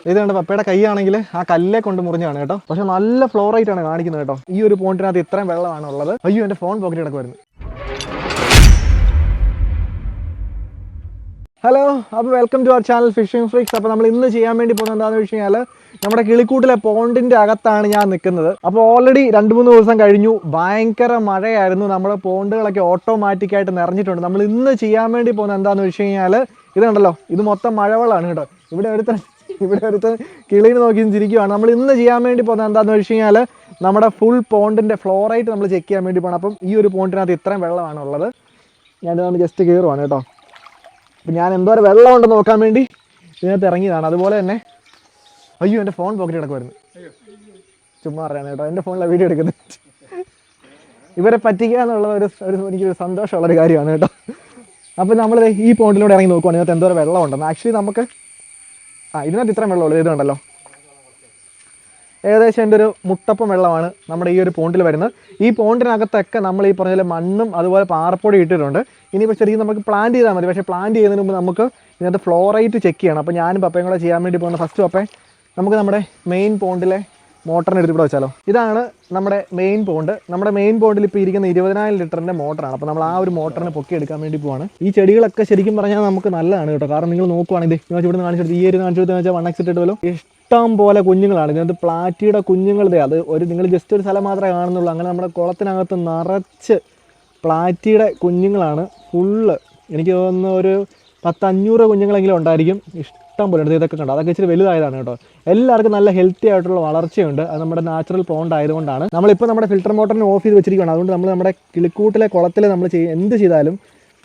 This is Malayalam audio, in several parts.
ഇത് കണ്ട് പപ്പയുടെ കൈയാണെങ്കിൽ ആ കല്ലേ കൊണ്ട് മുറിഞ്ഞാണ് കേട്ടോ. പക്ഷെ നല്ല ഫ്ലോറൈറ്റ് ആണ് കാണിക്കുന്നത് കേട്ടോ. ഈ ഒരു പോണ്ടിനകത്ത് ഇത്രയും വെള്ളമാണ് ഉള്ളത്. അയ്യോ എൻ്റെ ഫോൺ പോക്കറ്റ് കിടക്കുമായിരുന്നു. ഹലോ, അപ്പോൾ welcome to our channel fishing freaks. അപ്പോൾ നമ്മൾ ഇന്ന് ചെയ്യാൻ വേണ്ടി പോകുന്നത് എന്താണെന്ന് വെച്ച് കഴിഞ്ഞാൽ നമ്മുടെ കിളിക്കൂട്ടിലെ പോണ്ടിൻ്റെ അകത്താണ് ഞാൻ നിൽക്കുന്നത്. അപ്പോൾ ഓൾറെഡി 2-3 ദിവസം കഴിഞ്ഞു, ഭയങ്കര മഴയായിരുന്നു. നമ്മുടെ പോണ്ടുകളൊക്കെ ഓട്ടോമാറ്റിക്കായിട്ട് നിറഞ്ഞിട്ടുണ്ട്. നമ്മൾ ഇന്ന് ചെയ്യാൻ വേണ്ടി പോകുന്നത് എന്താണെന്ന് വെച്ച് കഴിഞ്ഞാൽ ഇത് കണ്ടല്ലോ, ഇത് മൊത്തം മഴവെള്ളമാണ് കേട്ടോ. ഇവിടെ ഒരുത്തൻ കിളീന് നോക്കി ചിരിക്കുകയാണ്. നമ്മൾ ഇന്ന് ചെയ്യാൻ വേണ്ടി പോകുന്നത് എന്താണെന്ന് വെച്ച് കഴിഞ്ഞാൽ നമ്മുടെ ഫുൾ പോണ്ടിൻ്റെ ഫ്ലോറൈറ്റ് നമ്മൾ ചെക്ക് ചെയ്യാൻ വേണ്ടി പോകണം. അപ്പം ഈ ഒരു പോണ്ടിനകത്ത് ഇത്രയും വെള്ളമാണ് ഉള്ളത്. ഞാനിതാണ് ജസ്റ്റ് കയറുവാണ് കേട്ടോ. അപ്പം ഞാൻ എന്തോരം വെള്ളം ഉണ്ടെന്ന് നോക്കാൻ വേണ്ടി ഇതിനകത്ത് ഇറങ്ങിയതാണ്. അതുപോലെ തന്നെ അയ്യോ എൻ്റെ ഫോൺ പോക്കറ്റ് കിടക്കുമായിരുന്നു. ചുമ്മാ അറിയാൻ കേട്ടോ, എൻ്റെ ഫോണിലാണ് വീഡിയോ എടുക്കുന്നത്. ഇവരെ പറ്റിക്കുക എന്നുള്ളത് എനിക്കൊരു സന്തോഷമുള്ളൊരു കാര്യമാണ് കേട്ടോ. അപ്പോൾ നമ്മൾ ഈ പോണ്ടിലൂടെ ഇറങ്ങി നോക്കുവാണ് ഇതിനകത്ത് എന്തോരം വെള്ളം ഉണ്ടെന്ന്. ആക്ച്വലി നമുക്ക് ഇതിനകത്ത് ഇത്രയും വെള്ളമുള്ളൂ. ഇത് കണ്ടല്ലോ, ഏകദേശം എൻ്റെ ഒരു മുട്ടപ്പം വെള്ളമാണ് നമ്മുടെ ഈ ഒരു പോണ്ടിൽ വരുന്നത്. ഈ പോണ്ടിനകത്തൊക്കെ നമ്മൾ ഈ പറഞ്ഞ മണ്ണും അതുപോലെ പാറപ്പൊടി ഇട്ടിട്ടുണ്ട്. ഇനിയിപ്പോൾ ശരിക്കും നമുക്ക് പ്ലാന്റ് ചെയ്താൽ മതി. പക്ഷേ പ്ലാന്റ് ചെയ്യുന്നതിന് മുമ്പ് നമുക്ക് ഇതിനകത്ത് ഫ്ലോറൈറ്റ് ചെക്ക് ചെയ്യണം. അപ്പോൾ ഞാനും പപ്പയും കൂടെ ചെയ്യാൻ വേണ്ടി പോകുന്ന ഫസ്റ്റ് പപ്പേ നമുക്ക് നമ്മുടെ മെയിൻ പോണ്ടിലെ മോട്ടറിന് എടുത്ത് ഇവിടെ വെച്ചാലോ. ഇതാണ് നമ്മുടെ മെയിൻ പോണ്ട്. നമ്മുടെ മെയിൻ പോണ്ടിൽ ഇപ്പോൾ ഇരിക്കുന്ന 20,000 ലിറ്ററിൻ്റെ മോട്ടറാണ്. അപ്പോൾ നമ്മൾ ആ ഒരു മോട്ടറിന് പൊക്കി എടുക്കാൻ വേണ്ടി പോവാണ്. ഈ ചെടികളൊക്കെ ശരിക്കും പറഞ്ഞാൽ നമുക്ക് നല്ലതാണ് കേട്ടോ. കാരണം നിങ്ങൾ നോക്കുവാണെങ്കിൽ നിങ്ങൾ ഇവിടെ കാണിച്ചെടുത്ത് ഈ ഒരു കാണിച്ചെടുത്ത് വെച്ചാൽ 1x ഇട്ടിട്ടുമല്ലോ, ഇഷ്ടം പോലെ കുഞ്ഞുങ്ങളാണ് ഇതിനകത്ത്. പ്ലാറ്റിയുടെ കുഞ്ഞുങ്ങൾ അത് നിങ്ങൾ ജസ്റ്റ് ഒരു സ്ഥലം മാത്രമേ കാണുന്നുള്ളൂ. അങ്ങനെ നമ്മുടെ കുളത്തിനകത്ത് നിറച്ച് പ്ലാറ്റിയുടെ കുഞ്ഞുങ്ങളാണ് ഫുള്ള്. എനിക്ക് തോന്നുന്ന ഒരു 10-500 കുഞ്ഞുങ്ങളെങ്കിലും ഉണ്ടായിരിക്കും. ഇഷ്ടം പോലെ ഉണ്ട്. ഇതൊക്കെ കണ്ടോ, അതൊക്കെ ഇച്ചിരി വലുതായതാണ് കേട്ടോ. എല്ലാവർക്കും നല്ല ഹെൽത്തി ആയിട്ടുള്ള വളർച്ചയുണ്ട്. അത് നമ്മുടെ നാച്ചുറൽ പോണ്ട് ആയതുകൊണ്ടാണ്. നമ്മളിപ്പോൾ നമ്മുടെ ഫിൽറ്റർ മോട്ടറിന് ഓഫ് ചെയ്ത് വെച്ചിരിക്കുകയാണ്. അതുകൊണ്ട് നമ്മൾ നമ്മുടെ കിളിക്കൂട്ടിലെ കുളത്തിൽ നമ്മൾ എന്ത് ചെയ്താലും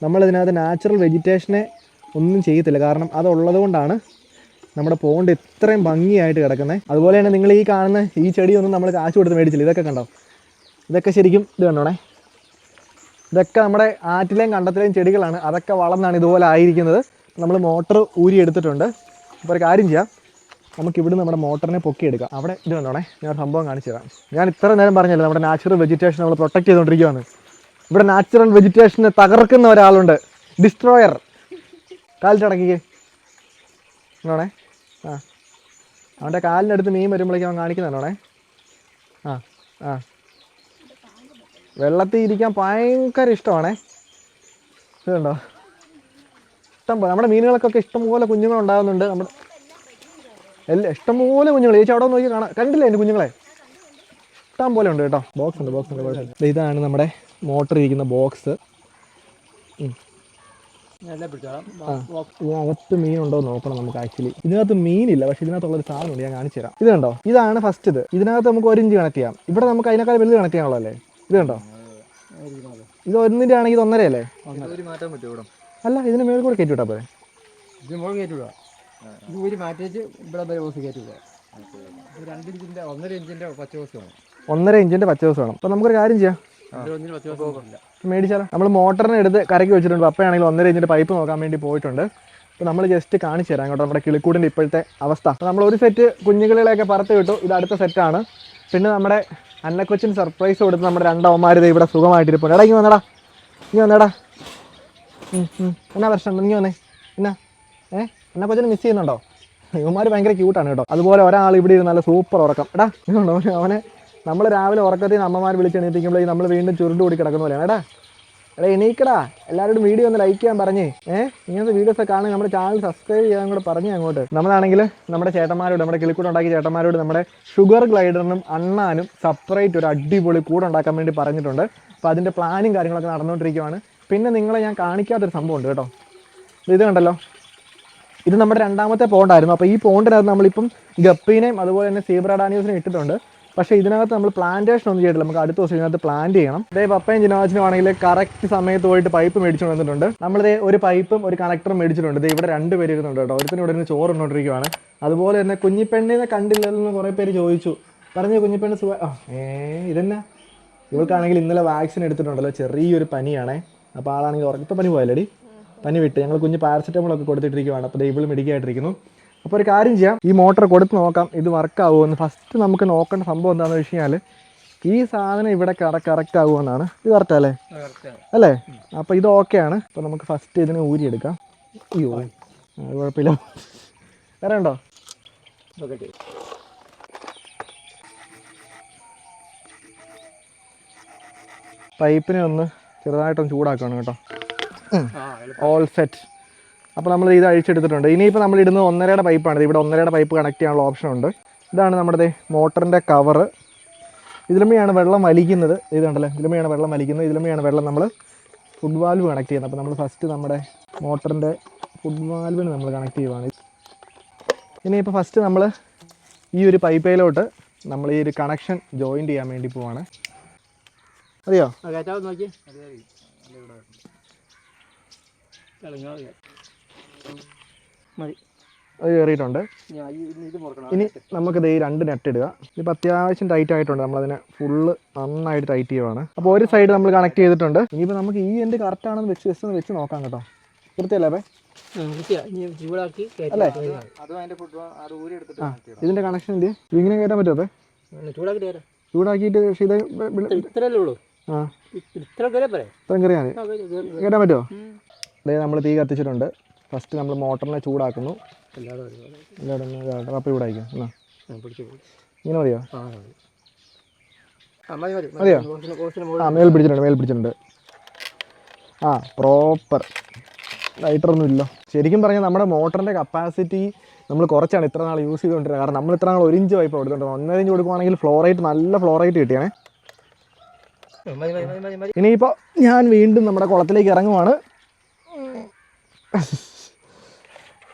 നമ്മളിതിനകത്ത് നാച്ചുറൽ വെജിറ്റേഷനെ ഒന്നും ചെയ്യത്തില്ല. കാരണം അതുള്ളത് കൊണ്ടാണ് നമ്മുടെ പോണ്ട് ഇത്രയും ഭംഗിയായിട്ട് കിടക്കുന്നത്. അതുപോലെ തന്നെ നിങ്ങൾ ഈ കാണുന്ന ഈ ചെടിയൊന്നും നമ്മൾ കാശ് കൊടുത്ത് മേടിച്ചില്ല. ഇതൊക്കെ കണ്ടോ, ഇതൊക്കെ ശരിക്കും ഇത് കണ്ടോണേ, ഇതൊക്കെ നമ്മുടെ ആറ്റിലെയും കണ്ടത്തിലെയും ചെടികളാണ്. അതൊക്കെ വളർന്നാണ് ഇതുപോലെ ആയിരിക്കുന്നത്. നമ്മൾ മോട്ടർ ഊരി എടുത്തിട്ടുണ്ട്. അപ്പോൾ ഒരു കാര്യം ചെയ്യാം, നമുക്കിവിടുന്ന് നമ്മുടെ മോട്ടറിനെ പൊക്കിയെടുക്കാം. അവിടെ ഇത് കണ്ടോണേ, ഞാൻ ഒരു സംഭവം കാണിച്ചു തരാം. ഞാൻ ഇത്ര നേരം പറഞ്ഞല്ലോ നമ്മുടെ നാച്ചുറൽ വെജിറ്റേഷൻ നമ്മൾ പ്രൊട്ടക്ട് ചെയ്തുകൊണ്ടിരിക്കുകയാണ്. ഇവിടെ നാച്ചുറൽ വെജിറ്റേഷനെ തകർക്കുന്ന ഒരാളുണ്ട്, ഡിസ്ട്രോയർ. കാലിട്ടടക്കിക്കേ ആണോണേ. അവൻ്റെ കാലിനടുത്ത് മീൻ വരുമ്പോഴേക്കും അവൻ കാണിക്കുന്നതാണോണേ. വെള്ളത്തിൽ ഇരിക്കാൻ ഭയങ്കര ഇഷ്ടമാണേ. ഇതുണ്ടോ, ഇഷ്ടം പോലെ നമ്മുടെ മീനുകൾക്കൊക്കെ ഇഷ്ടംപോലെ കുഞ്ഞുങ്ങളുണ്ടാകുന്നുണ്ട്. നമ്മുടെ ഇഷ്ടംപോലെ കുഞ്ഞുങ്ങൾ. ചേച്ചി അവിടെ നോക്കി കാണാം, കണ്ടില്ലേ എൻ്റെ കുഞ്ഞുങ്ങളെ? ഇഷ്ടം പോലെ ഉണ്ട് കേട്ടോ. ബോക്സ് ഉണ്ട്. ഇതാണ് നമ്മുടെ മോട്ടർ ഇരിക്കുന്ന ബോക്സ്. ഇതിനകത്ത് മീനുണ്ടോ എന്ന് നോക്കണം നമുക്ക്. ആക്ച്വലി ഇതിനകത്ത് മീനില്ല, പക്ഷെ ഇതിനകത്തുള്ളൊരു സാധനമുണ്ട്, ഞാൻ കാണിച്ചു തരാം. ഇത് കണ്ടോ, ഇതാണ് ഫസ്റ്റ്. ഇതിനകത്ത് നമുക്ക് 1 ഇഞ്ച് കണക്ട് ചെയ്യാം. ഇവിടെ നമുക്ക് അതിനേക്കാൾ വലുത് കണക്ട് ചെയ്യാനുള്ളൂ അല്ലേ. ഇത് കണ്ടോ, ഇത് 1 ആണെങ്കിൽ ഇത് 1.5 അല്ലേ. അല്ല, ഇതിന് മേളിൽ കൂടെ കയറ്റി വിട്ടാൽ പോരെ. 1.5 ഇഞ്ചിന്റെ പച്ച ദിവസം വേണം. അപ്പൊ നമുക്കൊരു കാര്യം ചെയ്യാം, മേടിച്ചാലോ. നമ്മൾ മോട്ടറിനെ എടുത്ത് കരക്കി വെച്ചിട്ടുണ്ട്. അപ്പോഴാണെങ്കിൽ 1.5 ഇഞ്ചിന്റെ പൈപ്പ് നോക്കാൻ വേണ്ടി പോയിട്ടുണ്ട്. അപ്പോൾ നമ്മൾ ജസ്റ്റ് കാണിച്ചു തരാം കേട്ടോ നമ്മുടെ കിളിക്കൂടിൻ്റെ ഇപ്പോഴത്തെ അവസ്ഥ. അപ്പോൾ നമ്മൾ ഒരു സെറ്റ് കുഞ്ഞുങ്ങളെയൊക്കെ പറത്ത് വിട്ടു. ഇത് അടുത്ത സെറ്റാണ്. പിന്നെ നമ്മുടെ അന്നക്കൊച്ചിന് സർപ്രൈസ് കൊടുത്ത് നമ്മുടെ 2 അവന്മാർ ഇവിടെ സുഖമായിട്ടിരിപ്പുണ്ട്. എടാ ഇങ്ങ് വന്നേടാ. എന്നാ പ്രശ്നം, ഇങ്ങ് വന്നേ. എന്നാ അന്നക്കൊച്ചിന് മിസ് ചെയ്യുന്നുണ്ടോ? ഇവന്മാർ ഭയങ്കര ക്യൂട്ടാണ് കേട്ടോ. അതുപോലെ ഒരാൾ ഇവിടെ ഇരുന്ന് നല്ല സൂപ്പർ ഉറക്കം. എടാ ഇതുണ്ടോ, അവനെ നമ്മൾ രാവിലെ ഉറക്കത്തിൽ നിന്ന് അമ്മമാർ വിളിച്ചെണീപ്പിക്കുമ്പോഴേക്കും നമ്മൾ വീണ്ടും ചുരുണ്ട് കൂടി കിടക്കുന്ന പോലെയാണ്. എടാ എണീക്കടാ, എല്ലാവരോടും വീഡിയോ ഒന്ന് ലൈക്ക് ചെയ്യാൻ പറഞ്ഞേ. ഇങ്ങനത്തെ വീഡിയോസ് ഒക്കെ കാണുക, നമ്മുടെ ചാനൽ സബ്സ്ക്രൈബ് ചെയ്യാൻ കൂടെ പറഞ്ഞേ അങ്ങോട്ട്. നമ്മളാണെങ്കിൽ നമ്മുടെ ചേട്ടന്മാരോട്, നമ്മുടെ കിളിക്കൂട് ഉണ്ടാക്കിയ ചേട്ടന്മാരോട് നമ്മുടെ ഷുഗർ ഗ്ലൈഡറിനും അണ്ണാനും സെപ്പറേറ്റ് ഒരു അടിപൊളി കൂട് ഉണ്ടാക്കാൻ വേണ്ടി പറഞ്ഞിട്ടുണ്ട്. അപ്പോൾ അതിൻ്റെ പ്ലാനും കാര്യങ്ങളൊക്കെ നടന്നുകൊണ്ടിരിക്കുകയാണ്. പിന്നെ നിങ്ങളെ ഞാൻ കാണിക്കാത്തൊരു സംഭവം ഉണ്ട് കേട്ടോ. ഇത് കണ്ടല്ലോ, ഇത് നമ്മുടെ 2ാമത്തെ പോണ്ടായിരുന്നു. അപ്പോൾ ഈ പോണ്ടിനകത്ത് നമ്മളിപ്പം ഗപ്പീനെയും അതുപോലെ തന്നെ സീബ്ര ഡാനിയോസിനെയും ഇട്ടിട്ടുണ്ട്. പക്ഷേ ഇതിനകത്ത് നമ്മൾ പ്ലാന്റേഷൻ ഒന്നും ചെയ്തിട്ടില്ല. നമുക്ക് അടുത്ത ദിവസം ഇതിനകത്ത് പ്ലാന്റ് ചെയ്യണം. ഇതേ പപ്പയും ജിനാജിനും ആണെങ്കിൽ കറക്റ്റ് സമയത്ത് പോയിട്ട് പൈപ്പ് മേടിച്ചു വന്നിട്ടുണ്ട്. നമ്മളിതേ ഒരു പൈപ്പും ഒരു കണക്ടറും മേടിച്ചിട്ടുണ്ട്. ഇത് ഇവിടെ 2 പേര് ഇരുന്നുണ്ട് കേട്ടോ. ഒരുത്തിന് ഇവിടെ നിന്ന് ചോറ് ഇട്ടുകൊണ്ടിരിക്കുകയാണ്. അതുപോലെ തന്നെ കുഞ്ഞിപ്പെണ്ണിനെ കണ്ടില്ലെന്ന് കുറേ പേര് ചോദിച്ചു. പറഞ്ഞു കുഞ്ഞിപ്പെണ്ണ് ഇതെന്നാ, ഇവൾക്കാണെങ്കിൽ ഇന്നലെ വാക്സിൻ എടുത്തിട്ടുണ്ടല്ലോ, ചെറിയൊരു പനിയാണേ. അപ്പോൾ ആളാണെങ്കിൽ ഇപ്പോൾ പനി പോയല്ലേടി, പനി വിട്ട് ഞങ്ങൾ കുഞ്ഞ് പാരസെറ്റമോളൊക്കെ കൊടുത്തിട്ടിരിക്കുകയാണ്. അപ്പോൾ ഇവള് മെഡിക്കായിട്ടിരിക്കുന്നു. അപ്പോൾ ഒരു കാര്യം ചെയ്യാം, ഈ മോട്ടർ കൊടുത്ത് നോക്കാം ഇത് വർക്ക് ആകുമെന്ന്. ഫസ്റ്റ് നമുക്ക് നോക്കേണ്ട സംഭവം എന്താണെന്ന് വെച്ച് കഴിഞ്ഞാൽ ഈ സാധനം ഇവിടെ കറക്റ്റ് ആകുമെന്നാണ്. ഇത് കറക്റ്റ് അല്ലേ? അപ്പോൾ ഇത് ഓക്കെയാണ്. അപ്പോൾ നമുക്ക് ഫസ്റ്റ് ഇതിനെ ഊരിയെടുക്കാം. അയ്യോ അത് കുഴപ്പമില്ല. വേറെ ഉണ്ടോ? പൈപ്പിനെ ഒന്ന് ചെറുതായിട്ടൊന്ന് ചൂടാക്കണം കേട്ടോ. All set. അപ്പോൾ നമ്മൾ ഇത് അഴിച്ചെടുത്തിട്ടുണ്ട്. ഇനിയിപ്പോൾ നമ്മൾ ഇടുന്നത് 1.5 പൈപ്പാണ്. ഇവിടെ 1.5 പൈപ്പ് കണക്ട് ചെയ്യാനുള്ള ഓപ്ഷൻ ഉണ്ട്. ഇതാണ് നമ്മുടെ മോട്ടറിൻ്റെ കവറ്. ഇതിലുമേയാണ് വെള്ളം വലിക്കുന്നത്. ഇത് കണ്ടല്ലേ, ഇതിലുമേയാണ് വെള്ളം വലിക്കുന്നത്. ഇതിലുമേയാണ് വെള്ളം നമ്മൾ ഫുഡ് വാൽവ് കണക്ട് ചെയ്യുന്നത്. അപ്പോൾ നമ്മൾ ഫസ്റ്റ് നമ്മുടെ മോട്ടറിൻ്റെ ഫുഡ് വാൽവിന് നമ്മൾ കണക്ട് ചെയ്യുവാണ്. ഇനിയിപ്പോൾ ഫസ്റ്റ് നമ്മൾ ഈ ഒരു പൈപ്പിലോട്ട് നമ്മൾ ഈ ഒരു കണക്ഷൻ ജോയിൻ ചെയ്യാൻ വേണ്ടി പോവാണ്. അറിയോ? അത് കയറിയിട്ടുണ്ട്. ഇനി നമുക്കിത് ഈ 2 നെറ്റ് ഇടുക. ഇതിപ്പോൾ അത്യാവശ്യം ടൈറ്റ് ആയിട്ടുണ്ട്. നമ്മളതിനെ ഫുള്ള് നന്നായിട്ട് ടൈറ്റ് ചെയ്യുവാണ്. അപ്പോൾ ഒരു സൈഡ് നമ്മൾ കണക്ട് ചെയ്തിട്ടുണ്ട്. ഇനിയിപ്പോൾ നമുക്ക് ഈ എൻഡ് കറക്റ്റ് ആണെന്ന് വെച്ച് നോക്കാം കേട്ടോ. കൃത്യമല്ലേ അല്ലേ? ഇതിൻ്റെ കണക്ഷൻ എന്ത് ഇങ്ങനെ കയറ്റാൻ പറ്റുമോ? അപ്പോൾ ചൂടാക്കിയിട്ട് ഇത്രയും കയറിയാൽ മതി. കയറ്റാൻ പറ്റുമോ? അതായത് നമ്മൾ തീ കത്തിച്ചിട്ടുണ്ട്. ഫസ്റ്റ് നമ്മൾ മോട്ടറിനെ ചൂടാക്കുന്നു. അപ്പം ഇവിടെ അയക്കും. ഇങ്ങനെ മതിയോ? മതിയോ? മേൽ പിടിച്ചിട്ടുണ്ട്. പ്രോപ്പർ ലൈറ്ററൊന്നും ഇല്ല. ശരിക്കും പറഞ്ഞാൽ നമ്മുടെ മോട്ടറിൻ്റെ കപ്പാസിറ്റി നമ്മൾ കുറച്ചാണ് ഇത്ര നാൾ യൂസ് ചെയ്തുകൊണ്ടിരുന്നത്. കാരണം നമ്മൾ ഇത്ര നാൾ 1 ഇഞ്ച് പൈപ്പ് കൊടുത്തിട്ടുണ്ട്. 1.5 ഇഞ്ച് കൊടുക്കുവാണെങ്കിൽ നല്ല ഫ്ലോറൈറ്റ് കിട്ടിയാണേ. ഇനിയിപ്പോൾ ഞാൻ വീണ്ടും നമ്മുടെ കുളത്തിലേക്ക് ഇറങ്ങുവാണ്.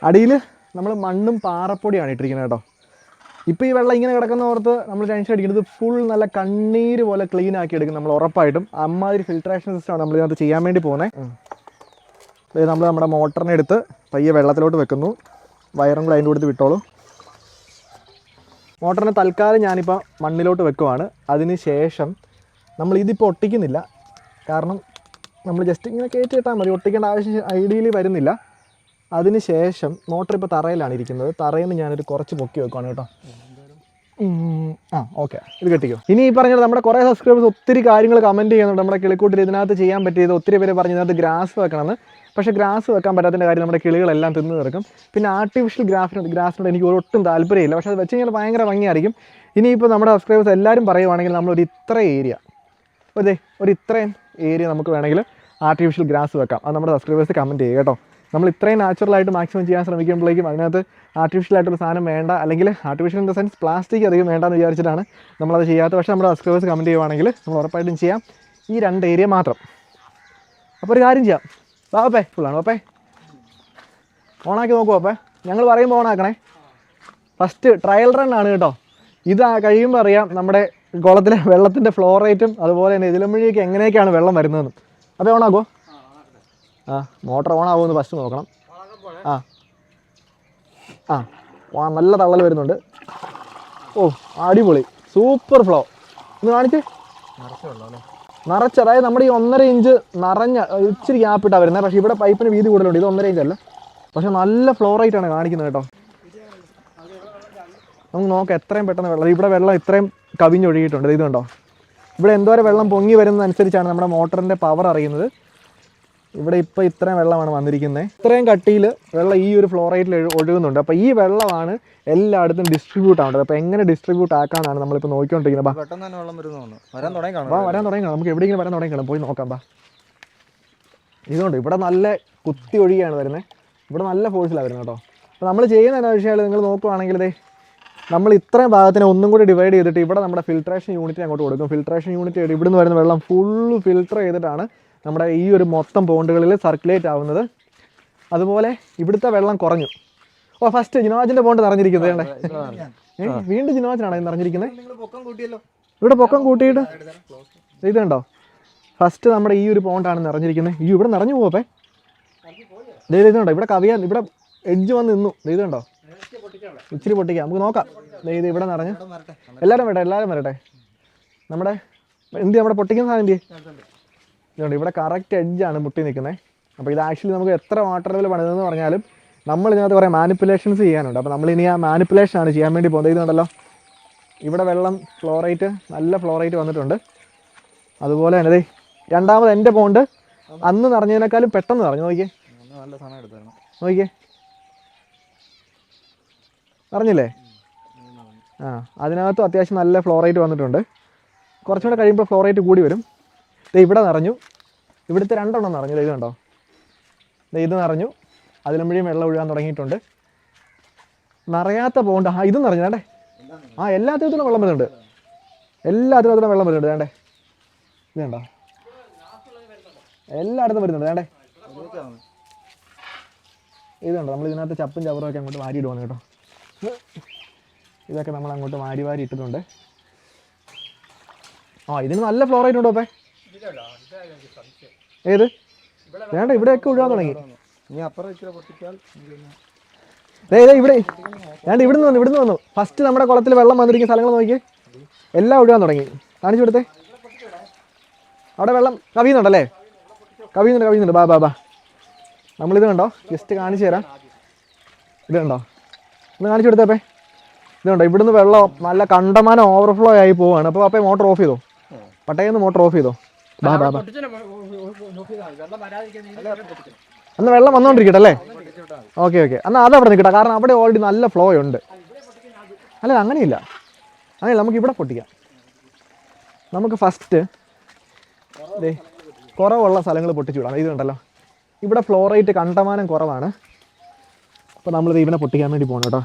അടിയിൽ നമ്മൾ മണ്ണും പാറപ്പൊടിയാണ് ഇട്ടിരിക്കുന്നത് കേട്ടോ. ഇപ്പോൾ ഈ വെള്ളം ഇങ്ങനെ കിടക്കുന്ന ഓർത്ത് നമ്മൾ ടെൻഷൻ അടിക്കുന്നത് ഫുൾ നല്ല കണ്ണീര് പോലെ ക്ലീൻ ആക്കി എടുക്കും നമ്മൾ ഉറപ്പായിട്ടും. അമ്മാതിരി ഫിൽട്രേഷൻ സിസ്റ്റമാണ് നമ്മൾ ഇതിനകത്ത് ചെയ്യാൻ വേണ്ടി പോകുന്നത്. നമ്മൾ നമ്മുടെ മോട്ടറിനെ എടുത്ത് പയ്യെ വെള്ളത്തിലോട്ട് വെക്കുന്നു. വയറും കൂടെ അതിൻ്റെ കൊടുത്ത് വിട്ടോളൂ. മോട്ടറിനെ തൽക്കാലം ഞാനിപ്പോൾ മണ്ണിലോട്ട് വെക്കുവാണ്. അതിന് ശേഷം നമ്മൾ ഇതിപ്പോൾ ഒട്ടിക്കുന്നില്ല. കാരണം നമ്മൾ ജസ്റ്റ് ഇങ്ങനെ കയറ്റി ഇട്ടാൽ മതി. ഒട്ടിക്കേണ്ട ആവശ്യം ഐഡിയലി വരുന്നില്ല. അതിന് ശേഷം മോട്ടർ ഇപ്പോൾ തറയിലാണ് ഇരിക്കുന്നത്. തറയിൽ നിന്ന് ഞാനൊരു കുറച്ച് പൊക്കി വെക്കുവാണ് കേട്ടോ. ഓക്കെ, ഇത് കെട്ടിക്കോ. ഇനി ഈ പറഞ്ഞത് നമ്മുടെ കുറേ സബ്സ്ക്രൈബേഴ്സ് ഒത്തിരി കാര്യങ്ങൾ കമൻറ്റ് ചെയ്യുന്നുണ്ട്. നമ്മുടെ കിളിക്കൂട്ടിൽ ഇതിനകത്ത് ചെയ്യാൻ പറ്റിയത് ഒത്തിരി പേര് പറഞ്ഞ് ഇതിനകത്ത് ഗ്രാസ് വെക്കണമെന്ന്. പക്ഷേ ഗ്രാസ് വെക്കാൻ പറ്റാത്തതിൻ്റെ കാര്യം നമ്മുടെ കിളികളെല്ലാം തിന്ന് തീർക്കും. പിന്നെ ആർട്ടിഫിഷ്യൽ ഗ്രാസിനോട് എനിക്ക് ഒട്ടും താല്പര്യമില്ല. പക്ഷേ അത് വെച്ച് കഴിഞ്ഞാൽ ഭയങ്കര ഭംഗിയായിരിക്കും. ഇനിയിപ്പോൾ നമ്മുടെ സബ്സ്ക്രൈബേഴ്സ് എല്ലാവരും പറയുവാണെങ്കിൽ നമ്മളൊരു ഇത്രയും ഏരിയ നമുക്ക് വേണമെങ്കിൽ ആർട്ടിഫിഷ്യൽ ഗ്രാസ് വെക്കാം. അത് നമ്മുടെ സബ്സ്ക്രൈബേഴ്സ് കമൻറ്റ് ചെയ്യുക കേട്ടോ. നമ്മൾ ഇത്രയും നാച്ചുറലായിട്ട് മാക്സിമം ചെയ്യാൻ ശ്രമിക്കുമ്പോഴേക്കും അതിനകത്ത് ആർട്ടിഫിഷ്യലായിട്ടൊരു സാധനം വേണ്ട, അല്ലെങ്കിൽ artificial in the sense plastic അധികം വേണ്ടെന്ന് വിചാരിച്ചിട്ടാണ് നമ്മളത് ചെയ്യാത്തത്. പക്ഷേ നമ്മുടെ സബ്സ്ക്രൈബേഴ്സ് കമൻറ്റ് ചെയ്യുവാണെങ്കിൽ നമ്മൾ ഉറപ്പായിട്ടും ചെയ്യാം. ഈ 2 ഏരിയ മാത്രം. അപ്പോൾ ഒരു കാര്യം ചെയ്യാം. വാപ്പേ ഫുള്ളാണ്. വാപ്പേ ഓണാക്കി നോക്കുമോ? അപ്പേ ഞങ്ങൾ പറയുമ്പോൾ ഓണാക്കണേ. ഫസ്റ്റ് ട്രയൽ റൺ ആണ് കേട്ടോ. ഇത് കഴിയുമ്പോൾ അറിയാം നമ്മുടെ കുളത്തിലെ വെള്ളത്തിൻ്റെ ഫ്ലോറേറ്റും അതുപോലെ തന്നെ ഇതിലുമ്പഴേക്ക് എങ്ങനെയൊക്കെയാണ് വെള്ളം വരുന്നതെന്ന്. അപ്പോൾ ഓണാക്കുമോ? മോട്ടർ ഓണാകുമെന്ന് ഫസ്റ്റ് നോക്കണം. നല്ല തള്ളൽ വരുന്നുണ്ട്. അടിപൊളി, സൂപ്പർ ഫ്ലോ. ഒന്ന് കാണിച്ച് നിറച്ച്. അതായത് നമ്മുടെ ഈ 1.5 ഇഞ്ച് നിറഞ്ഞ ഇച്ചിരി ഗ്യാപ്പിട്ടാണ് വരുന്നത്. പക്ഷേ ഇവിടെ പൈപ്പിന് വീതി കൂടുതലുണ്ട്. ഇത് 1.5 ഇഞ്ച് അല്ല, പക്ഷെ നല്ല ഫ്ലോറൈറ്റാണ് കാണിക്കുന്നത് കേട്ടോ. നമുക്ക് നോക്കാം എത്രയും പെട്ടെന്ന് വെള്ളം. ഇവിടെ വെള്ളം ഇത്രയും കവിഞ്ഞൊഴുകിയിട്ടുണ്ട്. ഇത് കണ്ടോ? ഇവിടെ എന്തോരം വെള്ളം പൊങ്ങി വരുന്നതനുസരിച്ചാണ് നമ്മുടെ മോട്ടറിൻ്റെ പവർ അറിയുന്നത്. ഇവിടെ ഇപ്പോൾ ഇത്രയും വെള്ളമാണ് വന്നിരിക്കുന്നത്. ഇത്രയും കട്ടിയിൽ വെള്ളം ഈ ഒരു ഫ്ലോറൈറ്റിൽ ഒഴുകുന്നുണ്ട്. അപ്പോൾ ഈ വെള്ളമാണ് എല്ലായിടത്തും ഡിസ്ട്രിബ്യൂട്ട് ആവേണ്ടത്. അപ്പോൾ എങ്ങനെ ഡിസ്ട്രിബ്യൂട്ട് ആക്കാനാണ് നമ്മളിപ്പോൾ നോക്കിക്കൊണ്ടിരിക്കുന്നത്. വരാൻ തുടങ്ങി. നമുക്ക് എവിടെയെങ്കിലും വരാൻ തുടങ്ങി. പോയി നോക്കാം. ഇതുകൊണ്ട് ഇവിടെ നല്ല കുത്തി ഒഴുകിയാണ് വരുന്നത്. ഇവിടെ നല്ല ഫോഴ്സിലാണ് വരുന്നത് കേട്ടോ. അപ്പോൾ നമ്മൾ ചെയ്യുന്ന എന്താ വെച്ചാൽ നിങ്ങൾ നോക്കുകയാണെങ്കിൽ നമ്മൾ ഇത്രയും ഭാഗത്തിനെ ഒന്നും കൂടി ഡിവൈഡ് ചെയ്തിട്ട് ഇവിടെ നമ്മുടെ ഫിൽട്രേഷൻ യൂണിറ്റ് അങ്ങോട്ട് കൊടുക്കും. ഫിൽട്രേഷൻ യൂണിറ്റ് ഇവിടെ നിന്ന് വരുന്ന വെള്ളം ഫുള്ള് ഫിൽട്ടർ ചെയ്തിട്ടാണ് നമ്മുടെ ഈ ഒരു മൊത്തം പോണ്ടുകളിൽ സർക്കുലേറ്റ് ആവുന്നത്. അതുപോലെ ഇവിടുത്തെ വെള്ളം കുറഞ്ഞു. ഫസ്റ്റ് ജിനോജിൻ്റെ പോണ്ട് നിറഞ്ഞിരിക്കുന്നത് വേണ്ടേ? വീണ്ടും ജിനോജിനാണ് നിറഞ്ഞിരിക്കുന്നത്. ഇവിടെ പൊക്കം കൂട്ടിയിട്ട് ഇത് കണ്ടോ? ഫസ്റ്റ് നമ്മുടെ ഈ ഒരു പോണ്ടാണ് നിറഞ്ഞിരിക്കുന്നത്. ഇവിടെ നിറഞ്ഞു പോവേ. ഇത് കണ്ടോ? ഇവിടെ കവിയാൻ ഇവിടെ എഡ്ജ് വന്ന് നിന്നു. ഇത് കണ്ടോ? ഇച്ചിരി പൊട്ടിക്കാം, നമുക്ക് നോക്കാം. ഇത് ഇവിടെ നിറഞ്ഞ് എല്ലാവരും വരട്ടെ. നമ്മുടെ നമ്മുടെ പൊട്ടിക്കുന്ന സാധനം ഇതുകൊണ്ട് ഇവിടെ കറക്റ്റ് എഡ്ജാണ് മുട്ടി നിൽക്കുന്നത്. അപ്പോൾ ഇത് ആക്ച്വലി നമുക്ക് എത്ര വാട്ടർ ലെവൽ പണിതെന്ന് പറഞ്ഞാലും നമ്മൾ ഇതിനകത്ത് കുറേ മാനിപ്പുലേഷൻസ് ചെയ്യാനുണ്ട്. അപ്പോൾ നമ്മളിനി ആ മാനിപ്പുലേഷനാണ് ചെയ്യാൻ വേണ്ടി പോകുന്നത്. ഇതുണ്ടല്ലോ, ഇവിടെ വെള്ളം ഫ്ലോറൈറ്റ് നല്ല ഫ്ലോറൈറ്റ് വന്നിട്ടുണ്ട്. അതുപോലെ തന്നെ രണ്ടാമത് എൻ്റെ പോണ്ട് അന്ന് നിറഞ്ഞതിനേക്കാളും പെട്ടെന്ന് നിറഞ്ഞു. നോക്കിയേ നിറഞ്ഞില്ലേ? അതിനകത്തും അത്യാവശ്യം നല്ല ഫ്ലോറേറ്റ് വന്നിട്ടുണ്ട്. കുറച്ചുകൂടെ കഴിയുമ്പോൾ ഫ്ലോറേറ്റ് കൂടി വരും. ഇവിടെ നിറഞ്ഞു, ഇവിടുത്തെ 2 നിറഞ്ഞു. ഇത് കണ്ടോ, ഇത് നിറഞ്ഞു, അതിലുമ്പോഴേയും വെള്ളം ഒഴുകാൻ തുടങ്ങിയിട്ടുണ്ട്. നിറയാത്ത പോണ്ട് ഇത് നിറഞ്ഞു വേണ്ടേ. എല്ലാത്തിനും വെള്ളം വരുന്നുണ്ട്, എല്ലാത്തിനും വെള്ളം വരുന്നുണ്ട് വേണ്ടേ. ഇത് കണ്ടോ, എല്ലായിടത്തും വരുന്നുണ്ട് വേണ്ടേ. ഇത് കണ്ടോ, നമ്മൾ ഇതിനകത്ത് ചപ്പും ചവറും ഒക്കെ അങ്ങോട്ട് വാരി ഇടുവാണ് കേട്ടോ. ഇതൊക്കെ നമ്മൾ അങ്ങോട്ട് വാരി വാരി ഇട്ടിട്ടുണ്ട്. ഇതിന് നല്ല ഫ്ലോറേറ്റ് ഉണ്ടോ അപ്പേ? ഏത് വേണ്ട, ഇവിടെയൊക്കെ ഒഴുകാൻ തുടങ്ങി. ഇവിടെ വേണ്ട, ഇവിടുന്ന് വന്നു. ഫസ്റ്റ് നമ്മുടെ കുളത്തിൽ വെള്ളം വന്നിരിക്കുന്ന സ്ഥലങ്ങൾ നോക്കി, എല്ലാം ഒഴുകാൻ തുടങ്ങി. കാണിച്ചു കൊടുത്തേ. അവിടെ വെള്ളം കവിയുന്നുണ്ടല്ലേ, കവിയുന്നുണ്ട്. ബാ നമ്മളിത് കണ്ടോ, ജസ്റ്റ് കാണിച്ചു തരാം. ഇത് കണ്ടോ, ഒന്ന് കാണിച്ചു കൊടുത്തേ. ഇത് കണ്ടോ, ഇവിടുന്ന് വെള്ളം നല്ല കണ്ടമാനം ഓവർഫ്ലോ ആയി പോവാണ്. അപ്പോൾ അപ്പേ മോട്ടർ ഓഫ് ചെയ്തോ, പട്ടയെന്ന് മോട്ടർ ഓഫ് ചെയ്തോ. ബാ അന്ന് വെള്ളം വന്നുകൊണ്ടിരിക്കട്ടെ അല്ലേ. ഓക്കെ എന്നാൽ അതവിടെ നിൽക്കട്ടെ, കാരണം അവിടെ ഓൾറെഡി നല്ല ഫ്ലോ ഉണ്ട്. അല്ല അങ്ങനെയില്ല, നമുക്ക് ഇവിടെ പൊട്ടിക്കാം. നമുക്ക് ഫസ്റ്റ് കുറവുള്ള സ്ഥലങ്ങൾ പൊട്ടിച്ചു വിടാം. ഇത് കണ്ടല്ലോ, ഇവിടെ ഫ്ലോറേറ്റ് കണ്ടമാനം കുറവാണ്. അപ്പോൾ നമ്മളിത് ഇവനെ പൊട്ടിക്കാൻ വേണ്ടി പോകണം കേട്ടോ.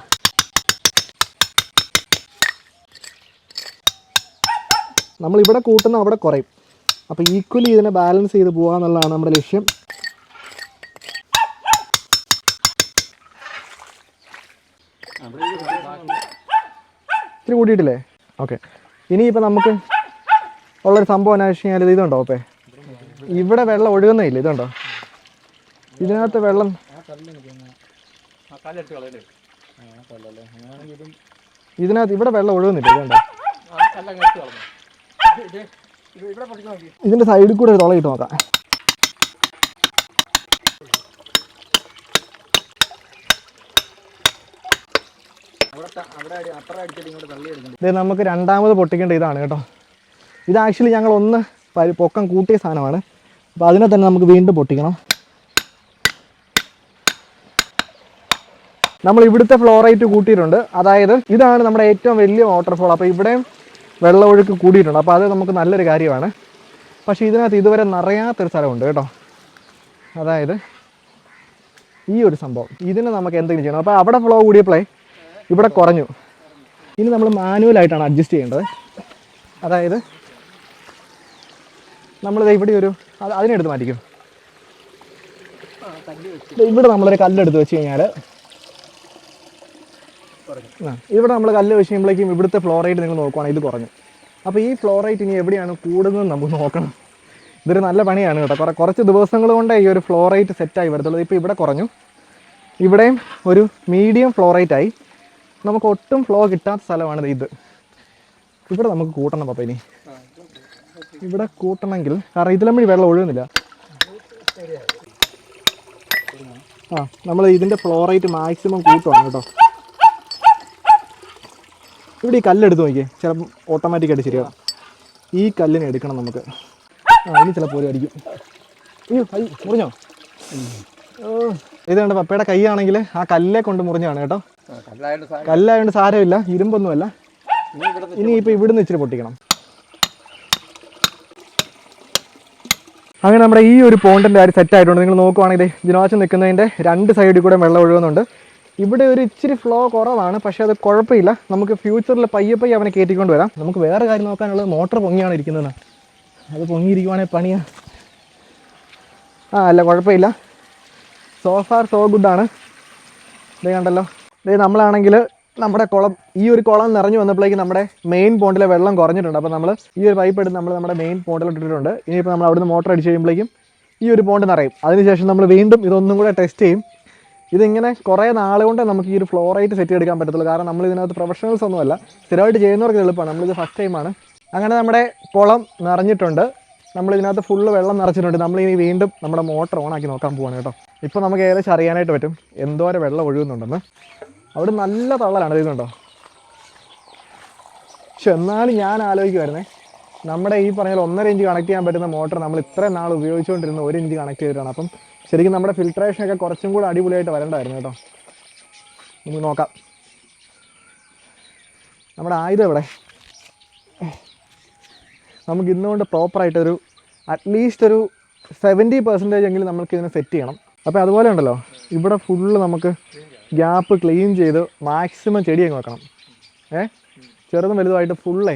നമ്മളിവിടെ കൂട്ടുന്ന അവിടെ കുറയും. അപ്പോൾ ഈക്വലി ഇതിനെ ബാലൻസ് ചെയ്ത് പോകുക എന്നുള്ളതാണ് നമ്മുടെ ലക്ഷ്യം. ഇത്തിരി കൂട്ടിയിട്ടില്ലേ? ഓക്കെ. ഇനിയിപ്പോൾ നമുക്ക് ഉള്ളൊരു സംഭവം എന്നാ വെച്ച് കഴിഞ്ഞാൽ ഇതുണ്ടോ അപ്പേ, ഇവിടെ വെള്ളം ഒഴുകുന്നില്ല. ഇതുണ്ടോ, ഇതിനകത്ത് വെള്ളം ഇവിടെ വെള്ളം ഒഴുകുന്നില്ല. ഇതുണ്ടോ, ഇതിന്റെ സൈഡിൽ കൂടെ ഒരു തുളയിട്ട് നോക്കാം. ഇത് നമുക്ക് രണ്ടാമത് പൊട്ടിക്കേണ്ട ഇതാണ് കേട്ടോ. ഇത് ആക്ച്വലി ഞങ്ങൾ ഒന്ന് പൊക്കം കൂട്ടിയ സാധനമാണ്. അപ്പോൾ അതിനെ തന്നെ നമുക്ക് വീണ്ടും പൊട്ടിക്കണം. നമ്മൾ ഇവിടുത്തെ ഫ്ലോറേറ്റ് കൂട്ടിയിട്ടുണ്ട്. അതായത് ഇതാണ് നമ്മുടെ ഏറ്റവും വലിയ വാട്ടർഫോൾ. അപ്പോൾ ഇവിടെയും വെള്ളമൊഴുക്ക് കൂടിയിട്ടുണ്ട്. അപ്പോൾ അത് നമുക്ക് നല്ലൊരു കാര്യമാണ്. പക്ഷേ ഇതിനകത്ത് ഇതുവരെ നിറയാത്തൊരു സ്ഥലമുണ്ട് കേട്ടോ. അതായത് ഈ ഒരു സംഭവം, ഇതിന് നമുക്ക് എന്തെങ്കിലും ചെയ്യണം. അപ്പോൾ അവിടെ ഫ്ലോ കൂടിയപ്പോഴേ ഇവിടെ കുറഞ്ഞു. ഇനി നമ്മൾ മാനുവലായിട്ടാണ് അഡ്ജസ്റ്റ് ചെയ്യേണ്ടത്. അതായത് നമ്മളിത് ഇവിടെ ഒരു അതിനെടുത്ത് മാറ്റിക്കും. ഇവിടെ നമ്മളൊരു കല്ലെടുത്ത് വെച്ച് കഴിഞ്ഞാൽ ഇവിടെ നമ്മൾ കല്ല് വെച്ച് കഴിയുമ്പോഴേക്കും ഇവിടുത്തെ ഫ്ലോറേറ്റ് നിങ്ങൾ നോക്കുവാണെങ്കിൽ ഇത് കുറഞ്ഞു. അപ്പോൾ ഈ ഫ്ലോറേറ്റ് ഇനി എവിടെയാണ് കൂടുന്നത് നമുക്ക് നോക്കണം. ഇതൊരു നല്ല പണിയാണ് കേട്ടോ. കുറച്ച് ദിവസങ്ങൾ കൊണ്ടേ ഈ ഒരു ഫ്ലോറേറ്റ് സെറ്റായി വരത്തുള്ളൂ. ഇപ്പോൾ ഇവിടെ കുറഞ്ഞു, ഇവിടെയും ഒരു മീഡിയം ഫ്ലോറേറ്റായി. നമുക്ക് ഒട്ടും ഫ്ലോ കിട്ടാത്ത സ്ഥലമാണ് ഇത്. ഇവിടെ നമുക്ക് കൂട്ടണം. അപ്പോൾ ഇനി ഇവിടെ കൂട്ടണമെങ്കിൽ, കാരണം ഇതിലമ്പഴി വെള്ളം ഒഴുകുന്നില്ല. നമ്മൾ ഇതിൻ്റെ ഫ്ലോറേറ്റ് മാക്സിമം കൂട്ടുവാണ് കേട്ടോ. ഇവിടെ ഈ കല്ലെടുത്ത് നോക്കിയേ, ചിലപ്പോൾ ഓട്ടോമാറ്റിക്കായിട്ട് ശരിയാവും. ഈ കല്ലിനെ എടുക്കണം നമുക്ക്. ഇനി ചിലപ്പോൾ ഒരു അടിക്കും. അയ്യോ മുറിഞ്ഞോ? ഇത് കണ്ട പപ്പയുടെ കൈയാണെങ്കിൽ ആ കല്ലെ കൊണ്ട് മുറിഞ്ഞാണ് കേട്ടോ. കല്ലായതുകൊണ്ട് സാരമില്ല, ഇരുമ്പൊന്നുമല്ല. ഇനിയിപ്പോൾ ഇവിടുന്ന് ഇച്ചിരി പൊട്ടിക്കണം. അങ്ങനെ നമ്മുടെ ഈ ഒരു പോണ്ടിൻ്റെ കാര്യം സെറ്റായിട്ടുണ്ട്. നിങ്ങൾ നോക്കുവാണെങ്കിൽ ജിനോച്ചൻ നിൽക്കുന്നതിൻ്റെ 2 സൈഡിൽ കൂടെ വെള്ളം ഒഴുകുന്നുണ്ട്. ഇവിടെ ഒരു ഇച്ചിരി ഫ്ലോ കുറവാണ്, പക്ഷേ അത് കുഴപ്പമില്ല. നമുക്ക് ഫ്യൂച്ചറിൽ പയ്യെ അവനെ കയറ്റിക്കൊണ്ട് വരാം. നമുക്ക് വേറെ കാര്യം നോക്കാനുള്ളത് മോട്ടർ പൊങ്ങിയാണ് ഇരിക്കുന്നത്. അത് പൊങ്ങിയിരിക്കുവാണെങ്കിൽ പണിയാ. അല്ല കുഴപ്പമില്ല, സോ ഫാർ സോ ഗുഡാണ്. ഇത് കണ്ടല്ലോ, ഇത് നമ്മളാണെങ്കിൽ നമ്മുടെ കുളം, ഈ ഒരു കുളം നിറഞ്ഞു വന്നപ്പോഴേക്കും നമ്മുടെ മെയിൻ പോണ്ടിലെ വെള്ളം കുറഞ്ഞിട്ടുണ്ട്. അപ്പോൾ നമ്മൾ ഈ ഒരു പൈപ്പ് എടുത്ത് നമ്മൾ നമ്മുടെ മെയിൻ പോണ്ടിലിട്ടിട്ടുണ്ട്. ഇനിയിപ്പോൾ നമ്മൾ അവിടുന്ന് മോട്ടർ അടിച്ച് കഴിയുമ്പോഴേക്കും ഈ ഒരു പോണ്ട് നിറയും. അതിനുശേഷം നമ്മൾ വീണ്ടും ഇതൊന്നും കൂടെ ടെസ്റ്റ് ചെയ്യും. ഇതിങ്ങനെ കുറേ നാളുകൊണ്ട് നമുക്ക് ഈ ഒരു ഫ്ലോറേറ്റ് സെറ്റ് എടുക്കാൻ പറ്റത്തുള്ളൂ. കാരണം നമ്മൾ ഇതിനകത്ത് പ്രൊഫഷണൽസ് ഒന്നുമല്ല, സ്ഥിരമായിട്ട് ചെയ്യുന്നവർക്ക് എളുപ്പമാണ്. നമ്മളിത് ഫസ്റ്റ് ടൈമാണ്. അങ്ങനെ നമ്മുടെ കുളം നിറഞ്ഞിട്ടുണ്ട്. നമ്മളിതിനകത്ത് ഫുള്ള് വെള്ളം നിറച്ചിട്ടുണ്ട്. നമ്മളിനി വീണ്ടും നമ്മുടെ മോട്ടർ ഓണാക്കി നോക്കാൻ പോവാണ് കേട്ടോ. ഇപ്പോൾ നമുക്ക് ഏകദേശം അറിയാനായിട്ട് പറ്റും എന്തോരം വെള്ളം ഒഴുകുന്നുണ്ടെന്ന്. അവിടെ നല്ല തള്ളലാണ്, ഇതുണ്ടോ. പക്ഷെ എന്നാലും ഞാൻ ആലോചിക്കുമായിരുന്നേ, നമ്മുടെ ഈ പറഞ്ഞാൽ 1.5 ഇഞ്ച് കണക്ട് ചെയ്യാൻ പറ്റുന്ന മോട്ടർ നമ്മൾ ഇത്രയും നാൾ ഉപയോഗിച്ചുകൊണ്ടിരുന്ന 1 ഇഞ്ച് കണക്ട് ചെയ്തിട്ടാണ്. അപ്പം ശരിക്കും നമ്മുടെ ഫിൽട്രേഷനൊക്കെ കുറച്ചും കൂടെ അടിപൊളിയായിട്ട് വരണ്ടായിരുന്നു കേട്ടോ. നമുക്ക് നോക്കാം. നമ്മുടെ ആയുധം എവിടെ? നമുക്ക് ഇന്നുകൊണ്ട് പ്രോപ്പറായിട്ടൊരു അറ്റ്ലീസ്റ്റ് ഒരു 70% എങ്കിലും നമുക്ക് ഇതിനെ സെറ്റ് ചെയ്യണം. അപ്പോൾ അതുപോലെ ഉണ്ടല്ലോ, ഇവിടെ ഫുള്ള് നമുക്ക് ഗ്യാപ്പ് ക്ലീൻ ചെയ്ത് മാക്സിമം ചെടി അങ്ങ് വെക്കണം. ചെറുതും വലുതുമായിട്ട് ഫുള്ളേ,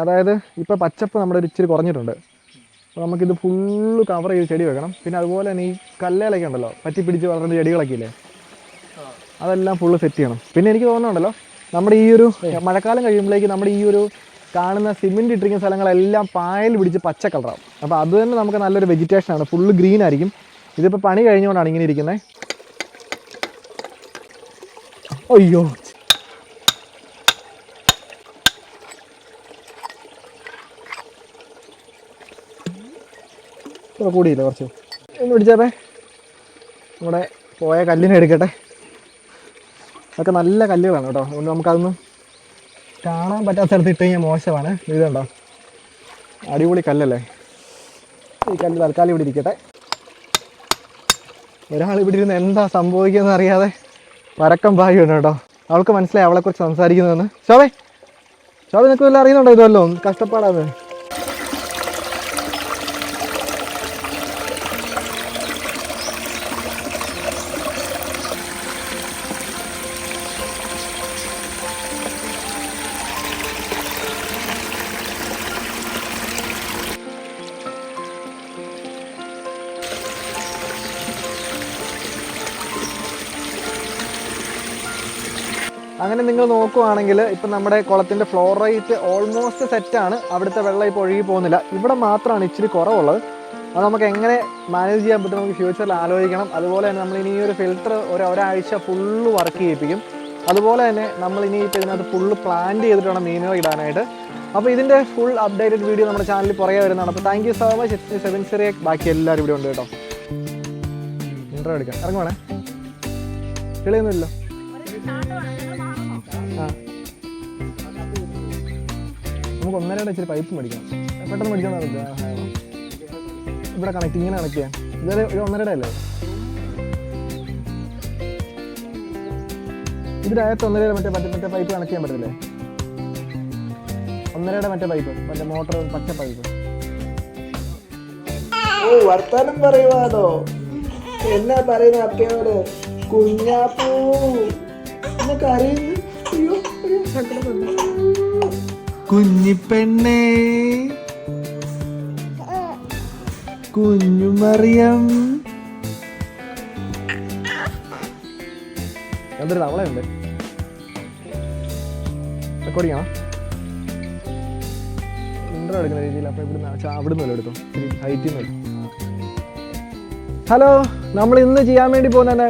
അതായത് ഇപ്പോൾ പച്ചപ്പ് നമ്മുടെ ഒരു ഇച്ചിരി കുറഞ്ഞിട്ടുണ്ട്. അപ്പോൾ നമുക്കിത് ഫുള്ള് കവർ ചെയ്ത് ചെടി വെക്കണം. പിന്നെ അതുപോലെ തന്നെ ഈ കല്ലേലൊക്കെ ഉണ്ടല്ലോ, പറ്റി പിടിച്ച് വളർന്ന ചെടികളൊക്കെ ഇല്ലേ, അതെല്ലാം ഫുള്ള് സെറ്റ് ചെയ്യണം. പിന്നെ എനിക്ക് തോന്നുന്നുണ്ടല്ലോ, നമ്മുടെ ഈ ഒരു മഴക്കാലം കഴിയുമ്പോഴേക്ക് നമ്മുടെ ഈ ഒരു കാണുന്ന സിമെൻറ്റ് ഇട്ടിരിക്കുന്ന സ്ഥലങ്ങളെല്ലാം പായൽ പിടിച്ച് പച്ച കളറാവും. അപ്പോൾ അത് തന്നെ നമുക്ക് നല്ലൊരു വെജിറ്റേഷനാണ്, ഫുള്ള് ഗ്രീൻ ആയിരിക്കും. ഇതിപ്പോൾ പണി കഴിഞ്ഞുകൊണ്ടാണ് ഇങ്ങനെ ഇരിക്കുന്നത്. അയ്യോ, കൂടിയില്ല കുറച്ച്. ഒന്ന് പിടിച്ചേ, നമ്മുടെ പോയ കല്ലിനെ എടുക്കട്ടെ. അതൊക്കെ നല്ല കല്ലുകളാണ് കേട്ടോ, അതുകൊണ്ട് നമുക്കതൊന്നും കാണാൻ പറ്റാത്ത സ്ഥലത്ത് ഇട്ട് കഴിഞ്ഞാൽ മോശമാണ്. ഇതുണ്ടോ, അടിപൊളി കല്ലല്ലേ. ഈ കല്ല് തൽക്കാലം ഇവിടെ ഇരിക്കട്ടെ. ഒരാൾ ഇവിടെ ഇരുന്ന് എന്താ സംഭവിക്കുന്നത് അറിയാതെ പരക്കം പായുണ്ട് കേട്ടോ. അവൾക്ക് മനസ്സിലായി അവളെക്കുറിച്ച് സംസാരിക്കുന്നതെന്ന്. ശോഭേ, ശോഭ നിനക്ക് വല്ല അറിയുന്നുണ്ടോ ഇതുവല്ലോ കഷ്ടപ്പാടാന്ന്? അങ്ങനെ നിങ്ങൾ നോക്കുവാണെങ്കിൽ ഇപ്പം നമ്മുടെ കുളത്തിൻ്റെ ഫ്ലോർ റേറ്റ് ഓൾമോസ്റ്റ് സെറ്റാണ്. അവിടുത്തെ വെള്ളം ഇപ്പോൾ ഒഴുകി പോകുന്നില്ല. ഇവിടെ മാത്രമാണ് ഇച്ചിരി കുറവുള്ളത്. അത് നമുക്ക് എങ്ങനെ മാനേജ് ചെയ്യാൻ പറ്റും നമുക്ക് ഫ്യൂച്ചറിൽ ആലോചിക്കണം. അതുപോലെ തന്നെ നമ്മൾ ഇനി ഒരു ഫിൽറ്റർ ഒരാഴ്ച ഫുള്ള് വർക്ക് ചെയ്യിപ്പിക്കും. അതുപോലെ തന്നെ നമ്മൾ ഇനി ഇപ്പോൾ ഇതിനകത്ത് ഫുള്ള് പ്ലാന്റ് ചെയ്തിട്ട് വേണം മീനുകൾ ഇടാനായിട്ട്. അപ്പോൾ ഇതിൻ്റെ ഫുൾ അപ്ഡേറ്റഡ് വീഡിയോ നമ്മുടെ ചാനലിൽ പുറകെ വരുന്നതാണ്. അപ്പോൾ thank you so much. It's seven Cyriac. ബാക്കി എല്ലാവരും ഇവിടെ ഉണ്ട് കേട്ടോ. ഇൻട്രോ എടുക്കാം, ഇറങ്ങുവാണേ. കിളിയൊന്നുമില്ലല്ലോ. നമുക്ക് 1.5 ഇച്ചിരി പൈപ്പ് മേടിക്കണം. പെട്ടെന്ന് മേടിക്കാൻ ഇവിടെ കണക്ട്, ഇങ്ങനെ കണക്ട് ചെയ്യാൻ. ഇതുവരെ ഒരു 1.5 അല്ലേ ഇതിനകത്ത്? 1.5 മറ്റേ പൈപ്പ് കണക്ട് ചെയ്യാൻ പറ്റില്ലേ? 1.5 മറ്റേ പൈപ്പ്, മറ്റേ മോട്ടർ പച്ച പൈപ്പ്. ഓ, വർത്താനം പറയുവാണോ? എന്നാ പറയുന്ന അപ്പയോട്? കുഞ്ഞാപ്പൂ അറിയുന്നു. കുഞ്ഞിപ്പെണ്ണേ, കുഞ്ഞുമറിയം. എന്തൊരു തവളയുണ്ട്. റെക്കോർഡിംഗ് ആണോ? ഇൻട്രോ എടുക്കുന്ന രീതിയിൽ. അപ്പോൾ അവിടുന്ന് എടുത്തോ, ഹൈറ്റിൽ നിന്ന്. ഹലോ, നമ്മൾ ഇന്ന് ചെയ്യാൻ വേണ്ടി പോകുന്ന